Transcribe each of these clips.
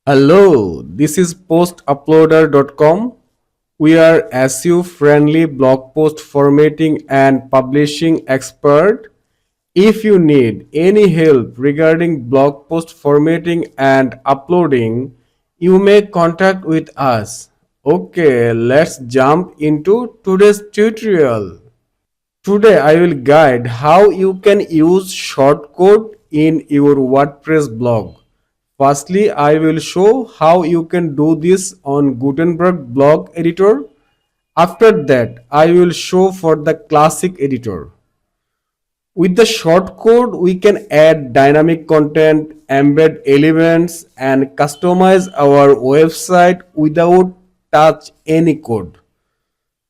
Hello, this is postuploader.com. We are SEO-friendly blog post formatting and publishing expert. If you need any help regarding blog post formatting and uploading, you may contact with us. Okay, let's jump into today's tutorial. Today I will guide how you can use shortcode in your WordPress blog. Firstly, I will show how you can do this on Gutenberg blog editor. After that, I will show for the classic editor. With the shortcode, we can add dynamic content, embed elements, and customize our website without touch any code.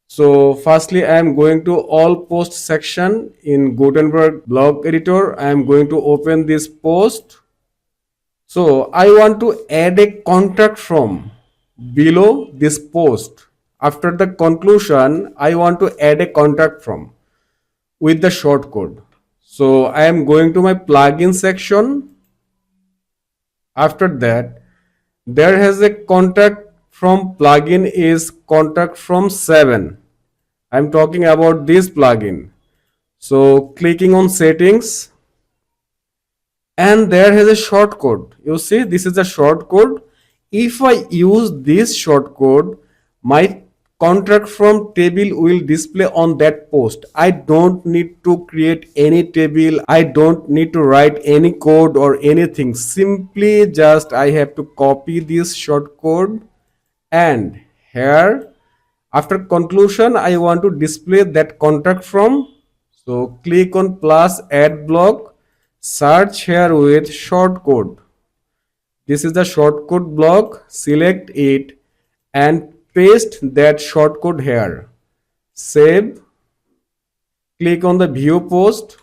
So firstly, I am going to all post section in Gutenberg blog editor. I am going to open this post. So I want to add a contact from below this post. After the conclusion, I want to add a contact from with the shortcode. So I am going to my plugin section. After that, there has a contact from plugin is contact from 7. I'm talking about this plugin. So clicking on settings, and there has a shortcode. You see, this is a shortcode. If I use this shortcode, my contract from table will display on that post. I don't need to create any table. I don't need to write any code or anything. Simply just I have to copy this shortcode, and here after conclusion I want to display that contract from. So click on plus add block, search here with shortcode. This is the shortcode block. Select it and paste that shortcode here. Save. Click on the view post.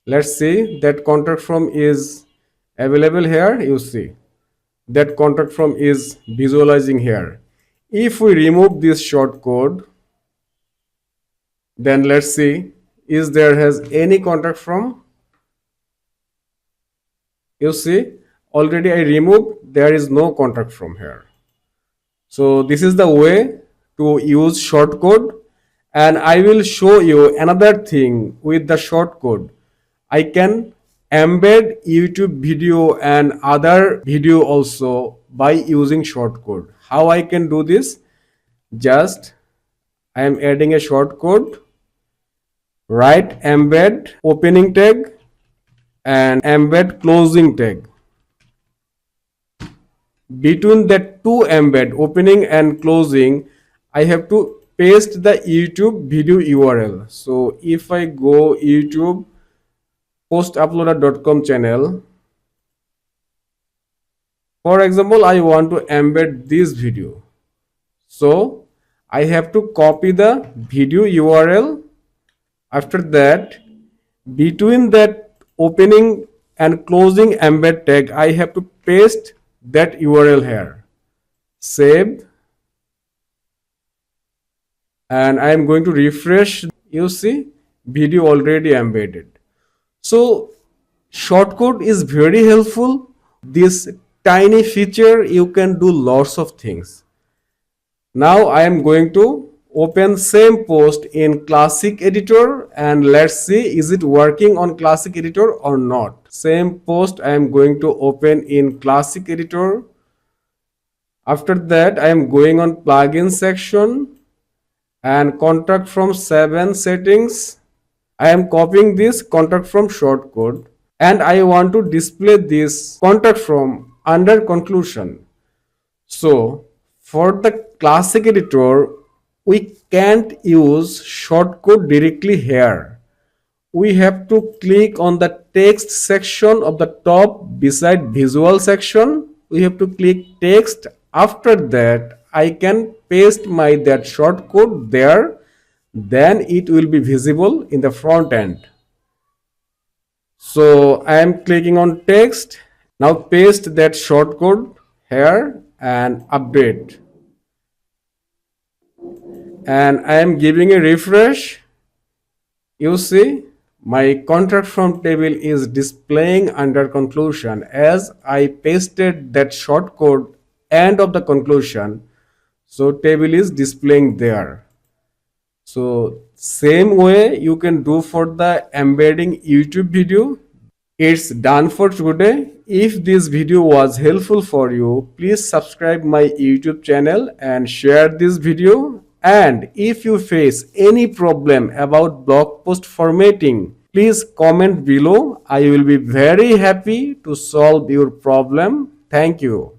Let's see that contact from is available here. You see that contact from is visualizing here. If we remove this shortcode, then let's see is there has any contact from. You see already I removed, there is no contact from here. So this is the way to use shortcode, and I will show you another thing with the shortcode. I can embed YouTube video and other video also by using shortcode. How I can do this? Just I am adding a shortcode, write embed opening tag and embed closing tag. Between that two embed opening and closing, I have to paste the YouTube video URL. So if I go YouTube postuploader.com channel, for example, I want to embed this video. So I have to copy the video URL. After that, between that opening and closing embed tag, I have to paste that URL here. Save. And I am going to refresh. You see, video already embedded. So shortcode is very helpful. This tiny feature, you can do lots of things. Now I am going to open same post in Classic Editor, and let's see is it working on Classic Editor or not. Same post I am going to open in Classic Editor. After that I am going on plugin section and contact from 7 settings. I am copying this contact from shortcode, and I want to display this contact from under conclusion. So for the Classic Editor, we can't use shortcode directly here. We have to click on the text section of the top beside visual section. We have to click text. After that, I can paste my that shortcode there. Then it will be visible in the front end. So I am clicking on text. Now paste that shortcode here and update. And I am giving a refresh. You see My contract from table is displaying under conclusion as I pasted that shortcode end of the conclusion. So table is displaying there. So same way you can do for the embedding YouTube video. It's done for today. If this video was helpful for you, please subscribe my YouTube channel and share this video. And if you face any problem about blog post formatting, please comment below. I will be very happy to solve your problem. Thank you.